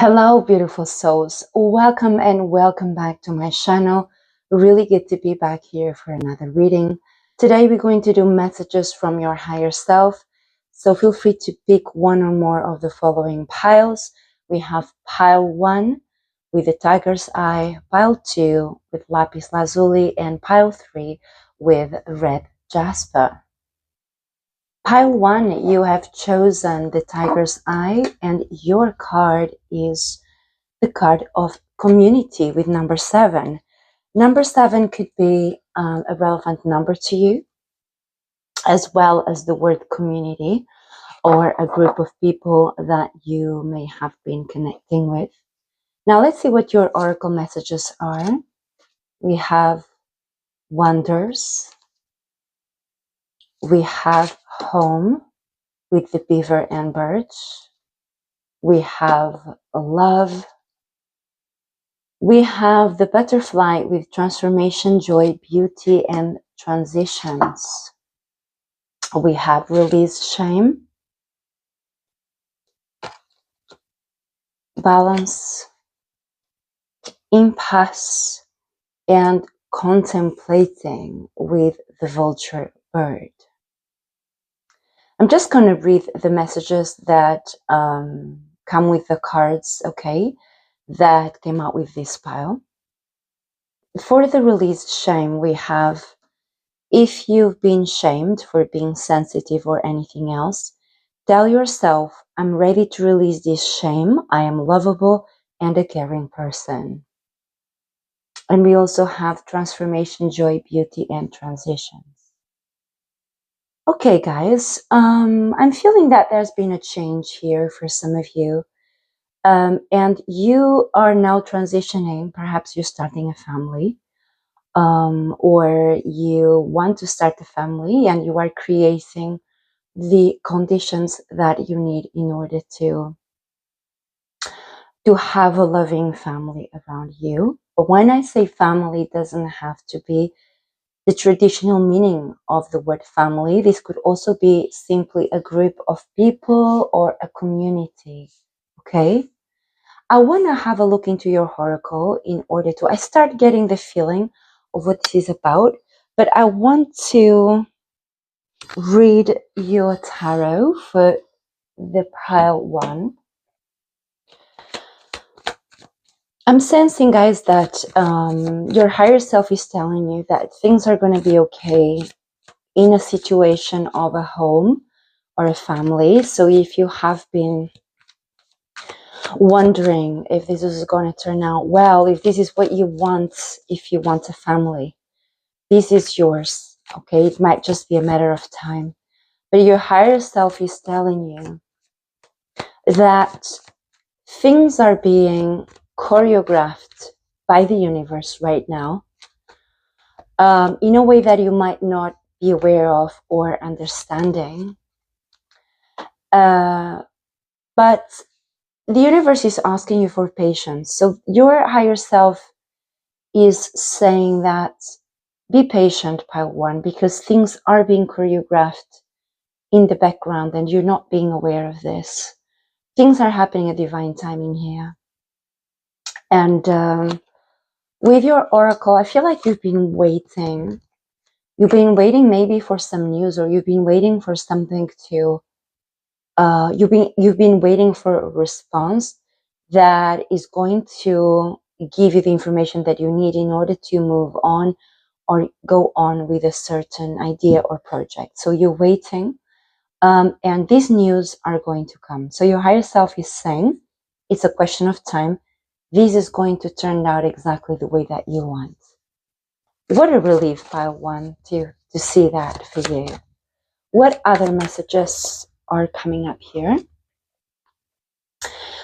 Hello, beautiful souls. Welcome and welcome back to my channel. Really good to be back here for another reading. Today, we're going to do messages from your higher self. So feel free to pick one or more of the following piles. We have pile 1 with the tiger's eye, pile 2 with lapis lazuli, and pile 3 with red jasper. Pile 1, you have chosen the tiger's eye, and your card is the card of community with number 7. Number 7 could be a relevant number to you, as well as the word community or a group of people that you may have been connecting with. Now let's see what your oracle messages are. We have wonders. We have home with the beaver and birch. We have love. We have the butterfly with transformation, joy, beauty, and transitions. We have release, shame, balance, impasse, and contemplating with the vulture bird. I'm just going to read the messages that come with the cards, okay, that came out with this pile. For the release, shame, we have: if you've been shamed for being sensitive or anything else, tell yourself, I'm ready to release this shame. I am lovable and a caring person. And we also have transformation, joy, beauty, and transitions. Okay, guys, I'm feeling that there's been a change here for some of you. And you are now transitioning. Perhaps you're starting a family. Or you want to start a family and you are creating the conditions that you need in order to have a loving family around you. But when I say family, it doesn't have to be the traditional meaning of the word family. This could also be simply a group of people or a community, okay? I want to have a look into your oracle in order to, I start getting the feeling of what this is about, but I want to read your tarot for the pile 1. I'm sensing, guys, that your higher self is telling you that things are going to be okay in a situation of a home or a family. So if you have been wondering if this is going to turn out well, if this is what you want, if you want a family, this is yours, okay? It might just be a matter of time. But your higher self is telling you that things are being choreographed by the universe right now in a way that you might not be aware of or understanding. But the universe is asking you for patience. So your higher self is saying that be patient, pile 1, because things are being choreographed in the background and you're not being aware of this. Things are happening at divine timing here. And with your oracle, I feel like you've been waiting. You've been waiting maybe for some news, or you've been waiting for something to, you've been waiting for a response that is going to give you the information that you need in order to move on or go on with a certain idea or project. So you're waiting, and these news are going to come. So your higher self is saying it's a question of time. This is going to turn out exactly the way that you want. What a relief, pile 1, to see that for you. What other messages are coming up here?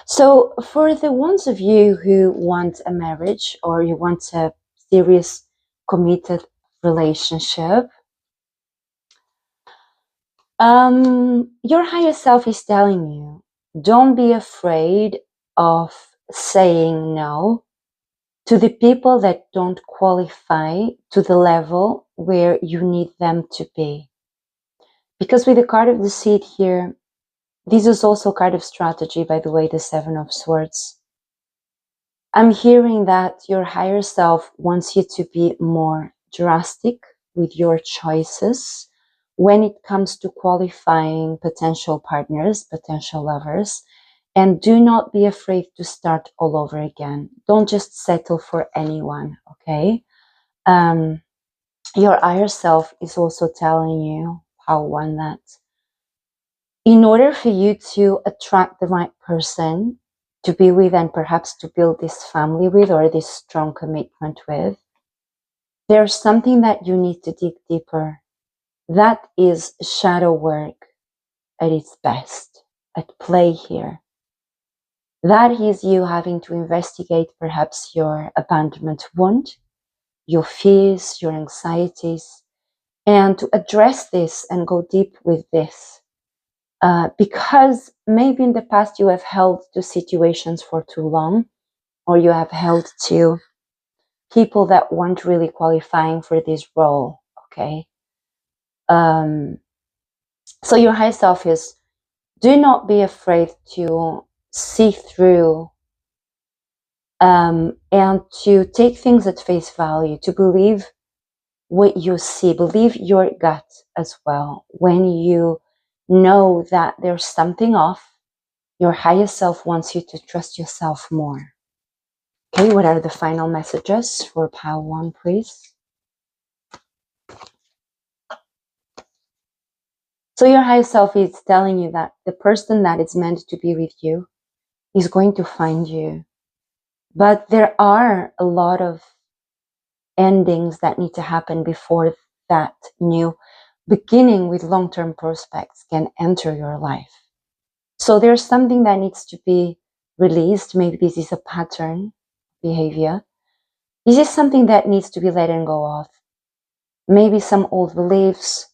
So for the ones of you who want a marriage or you want a serious, committed relationship, your higher self is telling you, don't be afraid of saying no to the people that don't qualify to the level where you need them to be. Because with the card of the Seed here, this is also a card of strategy, by the way, the 7 of Swords. I'm hearing that your higher self wants you to be more drastic with your choices when it comes to qualifying potential partners, potential lovers, and do not be afraid to start all over again. Don't just settle for anyone, okay? Your higher self is also telling you, how one, that in order for you to attract the right person to be with and perhaps to build this family with or this strong commitment with, there's something that you need to dig deeper. That is shadow work at its best, at play here. That is you having to investigate perhaps your abandonment wound, your fears, your anxieties, and to address this and go deep with this. Because maybe in the past you have held to situations for too long, or you have held to people that weren't really qualifying for this role, okay? So your high self is, do not be afraid to see through and to take things at face value, to believe what you see, believe your gut as well. When you know that there's something off, your higher self wants you to trust yourself more. Okay, what are the final messages for pile 1, please? So your higher self is telling you that the person that is meant to be with you is going to find you. But there are a lot of endings that need to happen before that new beginning with long-term prospects can enter your life. So there's something that needs to be released. Maybe this is a pattern behavior. This is something that needs to be let go of. Maybe some old beliefs,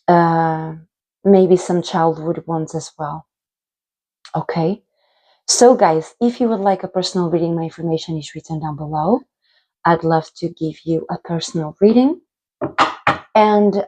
maybe some childhood ones as well. Okay. So guys, if you would like a personal reading, my information is written down below. I'd love to give you a personal reading. And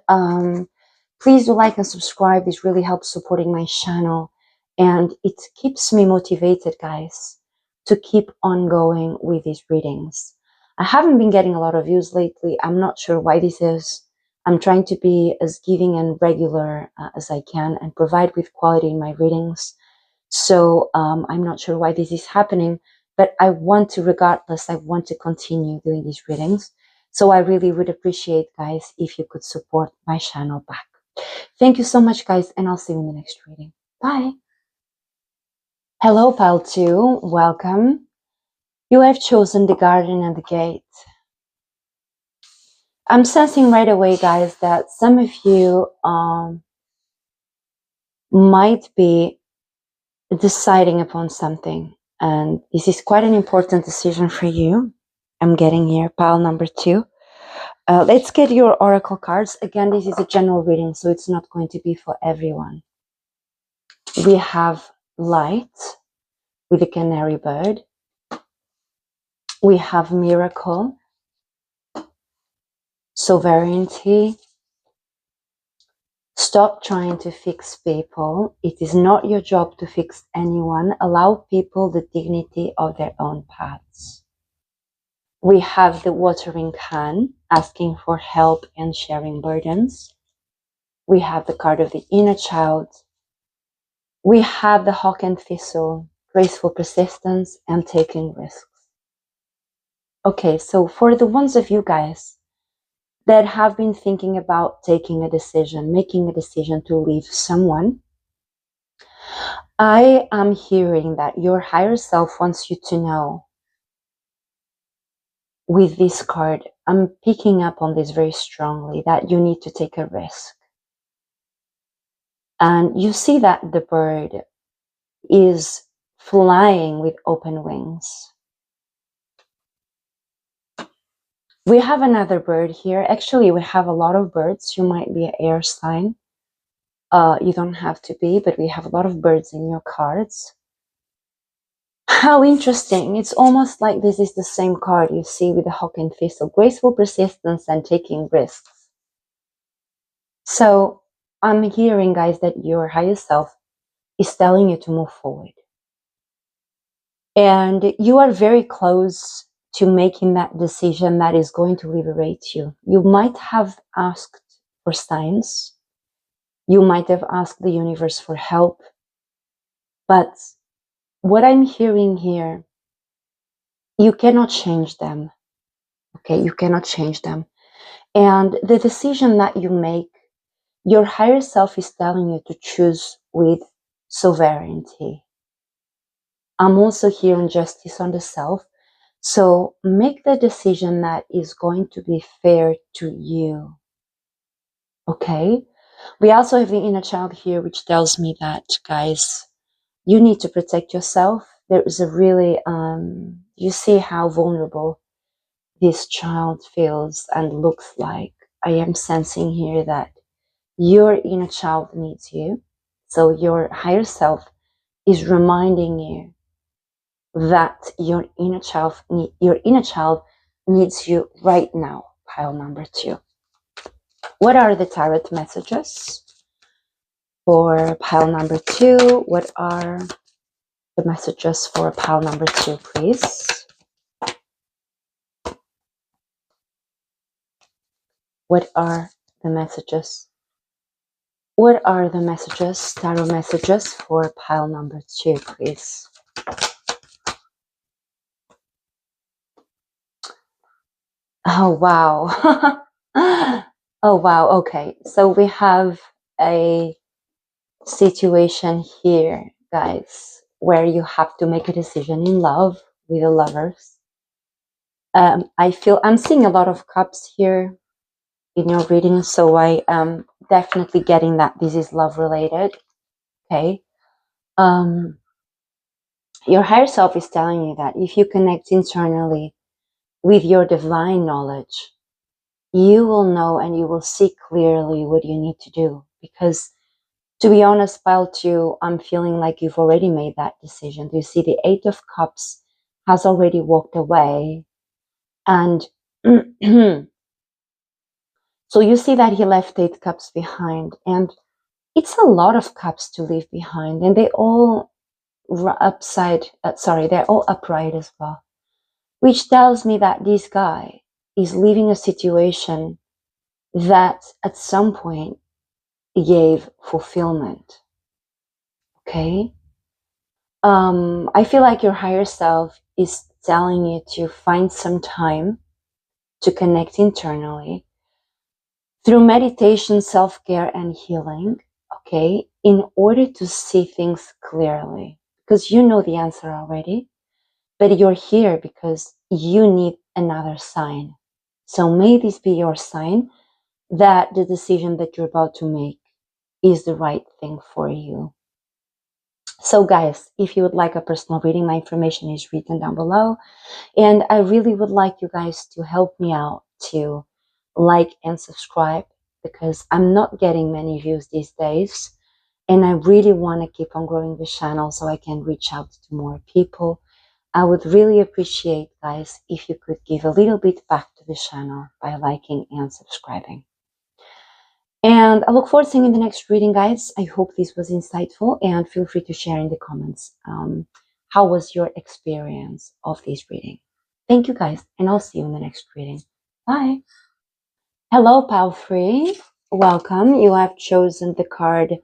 please do like and subscribe. This really helps supporting my channel. And it keeps me motivated, guys, to keep on going with these readings. I haven't been getting a lot of views lately. I'm not sure why this is. I'm trying to be as giving and regular as I can and provide with quality in my readings. So I'm not sure why this is happening, but I want to, regardless, I want to continue doing these readings. So I really would appreciate, guys, if you could support my channel back. Thank you so much, guys, and I'll see you in the next reading. Bye. Hello, pile 2. Welcome. You have chosen the garden and the gate. I'm sensing right away, guys, that some of you might be deciding upon something, and this is quite an important decision for you. I'm getting here, pile number 2. Let's get your oracle cards. Again, this is a general reading, so it's not going to be for everyone. We have light with a canary bird. We have miracle, sovereignty. Stop trying to fix people. It is not your job to fix anyone. Allow people the dignity of their own paths. We have the watering can, asking for help and sharing burdens. We have the card of the inner child. We have the hawk and thistle, graceful persistence and taking risks. Okay, so for the ones of you guys that have been thinking about taking a decision, making a decision to leave someone, I am hearing that your higher self wants you to know with this card, I'm picking up on this very strongly, that you need to take a risk. And you see that the bird is flying with open wings. We have another bird here. Actually, we have a lot of birds. You might be an air sign. You don't have to be, but we have a lot of birds in your cards. How interesting. It's almost like this is the same card you see with the hawk and thistle. Graceful persistence and taking risks. So I'm hearing, guys, that your higher self is telling you to move forward. And you are very close to making that decision that is going to liberate you. You might have asked for signs. You might have asked the universe for help. But what I'm hearing here, you cannot change them. Okay, you cannot change them. And the decision that you make, your higher self is telling you to choose with sovereignty. I'm also hearing justice on the self. So make the decision that is going to be fair to you. Okay? We also have the inner child here, which tells me that, guys, you need to protect yourself. There is a really, you see how vulnerable this child feels and looks like. I am sensing here that your inner child needs you. So your higher self is reminding you that your inner child needs you right now. Pile number 2. What are the tarot messages for pile number 2? What are the messages for pile number 2, please? What are the messages? What are the messages, tarot messages for pile number 2, please? Oh, wow. Oh, wow. Okay. So we have a situation here, guys, where you have to make a decision in love with the lovers. I'm seeing a lot of cups here in your reading, so I am definitely getting that this is love related. Okay. Your higher self is telling you that if you connect internally with your divine knowledge, you will know and you will see clearly what you need to do. Because to be honest, pile 2, I'm feeling like you've already made that decision. You see the 8 of Cups has already walked away. And so you see that he left 8 cups behind. And it's a lot of cups to leave behind. And they all they're all upright as well. Which tells me that this guy is leaving a situation that at some point gave fulfillment. Okay? I feel like your higher self is telling you to find some time to connect internally through meditation, self-care, and healing, okay, in order to see things clearly. Because you know the answer already, but you're here because you need another sign. So may this be your sign that the decision that you're about to make is the right thing for you. So guys, if you would like a personal reading, my information is written down below. And I really would like you guys to help me out to like and subscribe, because I'm not getting many views these days. And I really want to keep on growing this channel so I can reach out to more people. I would really appreciate, guys, if you could give a little bit back to the channel by liking and subscribing. And I look forward to seeing you in the next reading, guys. I hope this was insightful, and feel free to share in the comments how was your experience of this reading. Thank you, guys, and I'll see you in the next reading. Bye. Hello, pal free. Welcome. You have chosen the card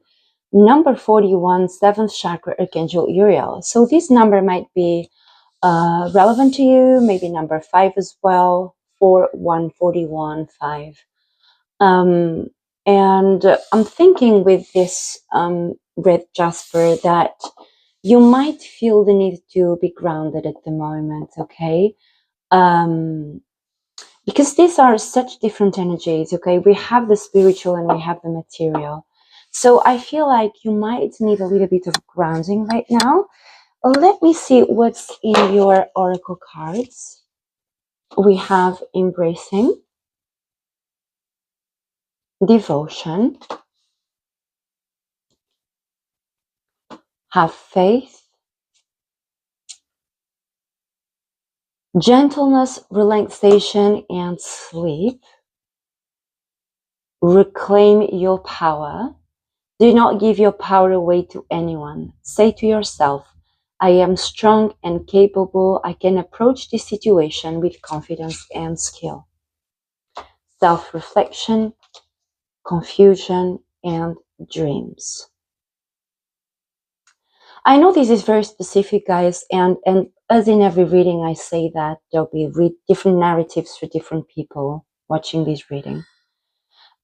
number 41, 7th chakra, Archangel Uriel. So this number might be relevant to you, maybe number 5 as well, 4, 1, 41, 5. And I'm thinking with this red jasper that you might feel the need to be grounded at the moment, okay? Because these are such different energies, okay? We have the spiritual and we have the material. So I feel like you might need a little bit of grounding right now. Let me see what's in your oracle cards. We have embracing, devotion, have faith, gentleness, relaxation, and sleep. Reclaim your power. Do not give your power away to anyone. Say to yourself, I am strong and capable. I can approach this situation with confidence and skill. Self-reflection, confusion, and dreams. I know this is very specific, guys, and as in every reading, I say that there'll be different narratives for different people watching this reading.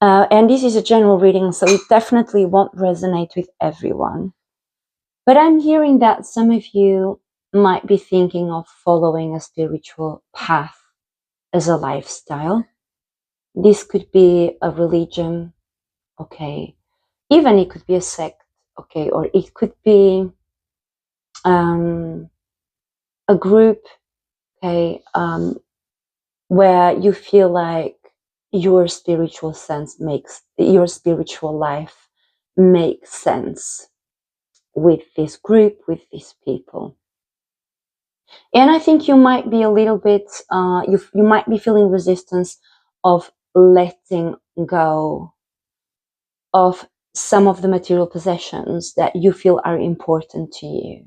And this is a general reading, so it definitely won't resonate with everyone. But I'm hearing that some of you might be thinking of following a spiritual path as a lifestyle. This could be a religion, okay. Even it could be a sect, okay, or it could be a group, okay, where you feel like your spiritual life makes sense with this group, with these people. And I think you might be a little bit, you might be feeling resistance of letting go of some of the material possessions that you feel are important to you.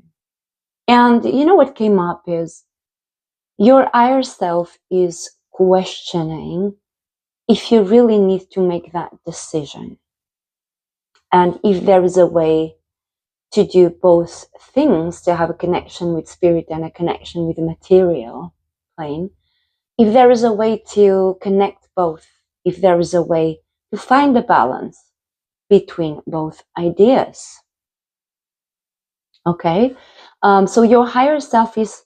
And you know what came up is your higher self is questioning if you really need to make that decision. And if there is a way to do both things, to have a connection with spirit and a connection with the material plane, if there is a way to connect both, if there is a way to find a balance between both ideas. Okay, so your higher self is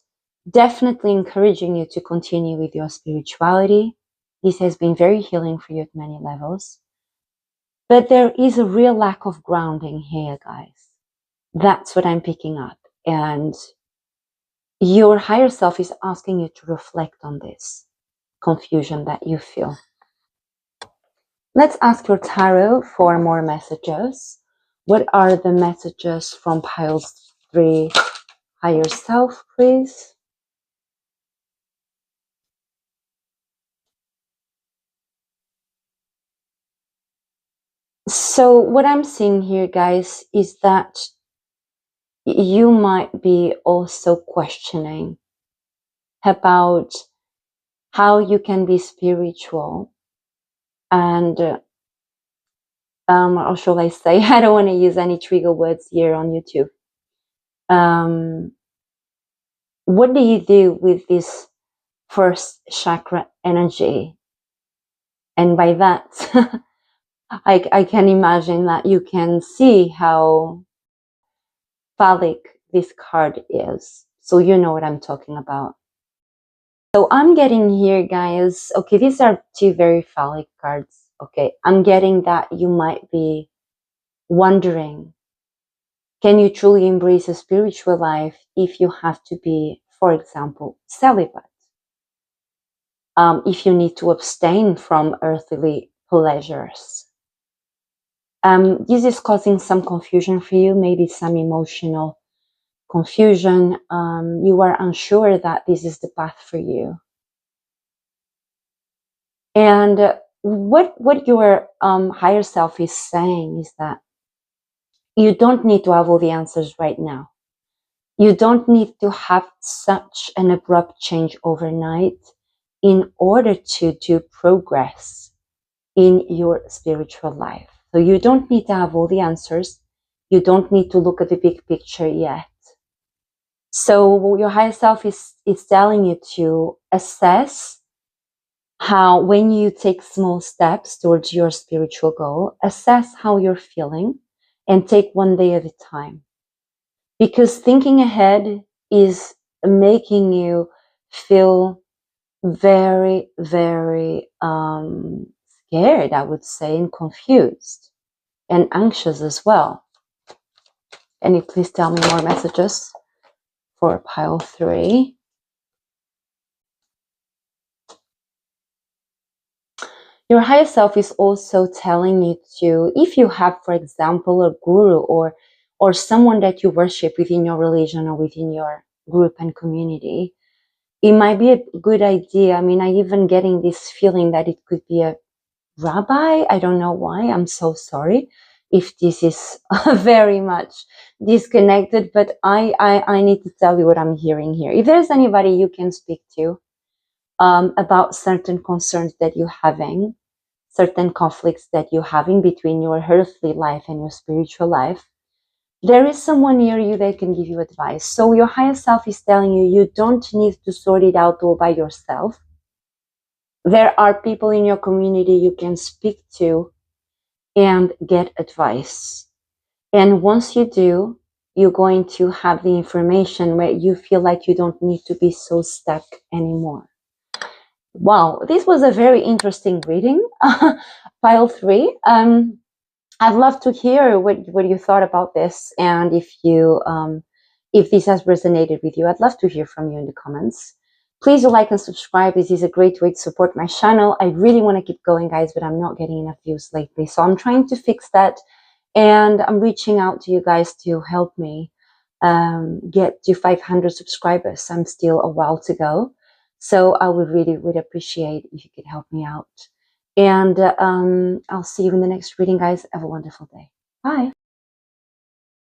definitely encouraging you to continue with your spirituality. This has been very healing for you at many levels. But there is a real lack of grounding here, guys. That's what I'm picking up. And your higher self is asking you to reflect on this confusion that you feel. Let's ask your tarot for more messages. What are the messages from pile 3 higher self, please? So what I'm seeing here, guys, is that you might be also questioning about how you can be spiritual and or shall I say, I don't want to use any trigger words here on YouTube. What do you do with this first chakra energy? And by that, I can imagine that you can see how phallic this card is. So you know what I'm talking about. So I'm getting here, guys, okay, these are 2 very phallic cards. Okay, I'm getting that you might be wondering, can you truly embrace a spiritual life if you have to be, for example, celibate? If you need to abstain from earthly pleasures? This is causing some confusion for you, maybe some emotional confusion. You are unsure that this is the path for you. And what your higher self is saying is that you don't need to have all the answers right now. You don't need to have such an abrupt change overnight in order to do progress in your spiritual life. So you don't need to have all the answers. You don't need to look at the big picture yet. So your higher self is telling you to assess how, when you take small steps towards your spiritual goal, assess how you're feeling and take one day at a time. Because thinking ahead is making you feel very, very scared, I would say, and confused and anxious as well. Can you please tell me more messages for pile 3? Your higher self is also telling you to, if you have, for example, a guru or someone that you worship within your religion or within your group and community, it might be a good idea. I mean, I even getting this feeling that it could be a rabbi. I don't know why. I'm so sorry. if this is very much disconnected, but I need to tell you what I'm hearing here. If there's anybody you can speak to about certain concerns that you're having, certain conflicts that you're having between your earthly life and your spiritual life, there is someone near you that can give you advice. So your higher self is telling you you don't need to sort it out all by yourself. There are people in your community you can speak to and get advice. And once you do, you're going to have the information where you feel like you don't need to be so stuck anymore. Wow, this was a very interesting reading. Pile 3. I'd love to hear what you thought about this, and if this has resonated with you, I'd love to hear from you in the comments. Please do like and subscribe. This is a great way to support my channel. I really want to keep going, guys, but I'm not getting enough views lately, so I'm trying to fix that, and I'm reaching out to you guys to help me get to 500 subscribers. I'm still a while to go, so I would appreciate if you could help me out. And I'll see you in the next reading, guys. Have a wonderful day. Bye.